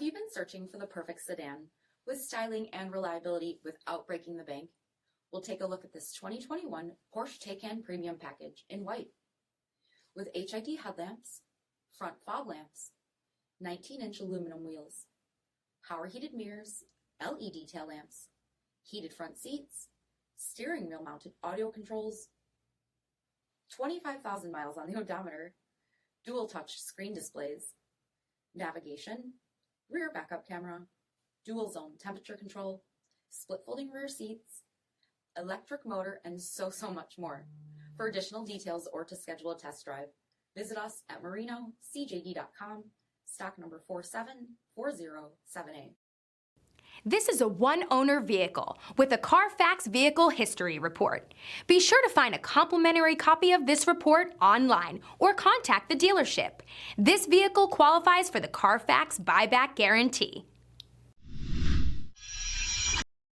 Have you been searching for the perfect sedan with styling and reliability without breaking the bank? We'll take a look at this 2021 Porsche Taycan Premium Package in white. With HID headlamps, front fog lamps, 19-inch aluminum wheels, power heated mirrors, LED tail lamps, heated front seats, steering wheel mounted audio controls, 25,000 miles on the odometer, dual touch screen displays, navigation, rear backup camera, dual zone temperature control, split folding rear seats, electric motor, and so much more. For additional details or to schedule a test drive, visit us at marinocjd.com, stock number 474078. This is a one-owner vehicle with a CARFAX Vehicle History Report. Be sure to find a complimentary copy of this report online or contact the dealership. This vehicle qualifies for the CARFAX Buyback Guarantee.